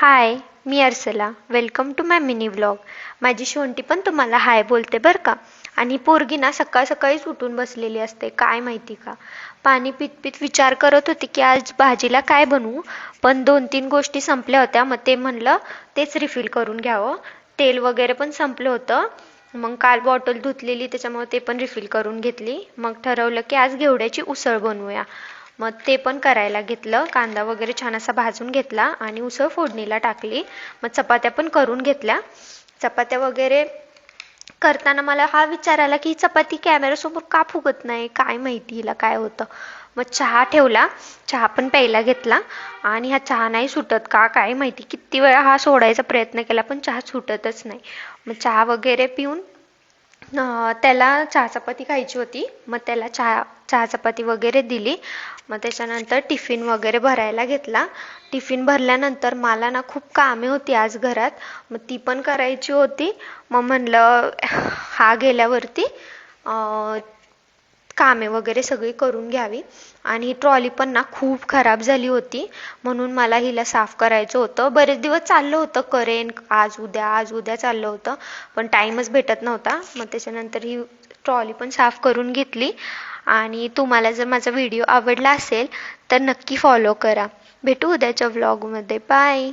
हाय, मी Arsala. Welcome to my mini vlog. माझी शोंटी पण तुम्हाला हाय बोलते बरं का. आणि पोरगी ना सकाळ सकाळीच उठून बसलेली असते, काय माहिती का. पाणी पित पित विचार करत होती की आज भाजीला काय बनवू. पण 2-3 गोष्टी संपल्या होत्या, मग ते म्हणलं तेच रिफिल करून घ्यावं. तेल वगैरे पण संपलं होतं. मग काल बॉटल धुतलेली, त्याच्यामुळे ते पण रिफिल करून घेतली. मग ठरवलं की आज घेवड्याची उसळ बनवूया. मग ते पण करायला घेतलं. कांदा वगैरे छान असा भाजून घेतला आणि उसळ फोडणीला टाकली. मग चपात्या पण करून घेतल्या. चपात्या वगैरे करताना मला हा विचार आला की ही चपाती कॅमेऱ्यासमोर का फुगत नाही, काय माहिती हिला काय होतं. मग चहा ठेवला, चहा पण प्यायला घेतला. आणि हा चहा नाही सुटत का काय माहिती, किती वेळा हा सोडायचा प्रयत्न केला पण चहा सुटतच नाही. मग चहा वगैरे पिऊन त्याला चहा चपाती खायची होती, मग त्याला चहा चपाती वगैरे दिली. मग त्याच्यानंतर टिफिन वगैरे भरायला घेतला. टिफिन भरल्यानंतर मला ना खूप कामे होती आज घरात, मग ती पण करायची होती. मग म्हणलं हा गेल्यावरती कामे वगैरे सगळी करून घ्यावी. आणि ही ट्रॉली पण ना खूप खराब झाली होती, म्हणून मला हिला साफ करायचं होतं. बरेच दिवस चाललं होतं करेन आज उद्या आज उद्या चाललं होतं, पण टाईमच भेटत नव्हता. मग त्याच्यानंतर ही ट्रॉली पण साफ करून घेतली. आणि तुम्हाला जर माझा व्हिडिओ आवडला असेल तर नक्की फॉलो करा. भेटू उद्याच्या व्लॉगमध्ये. बाय.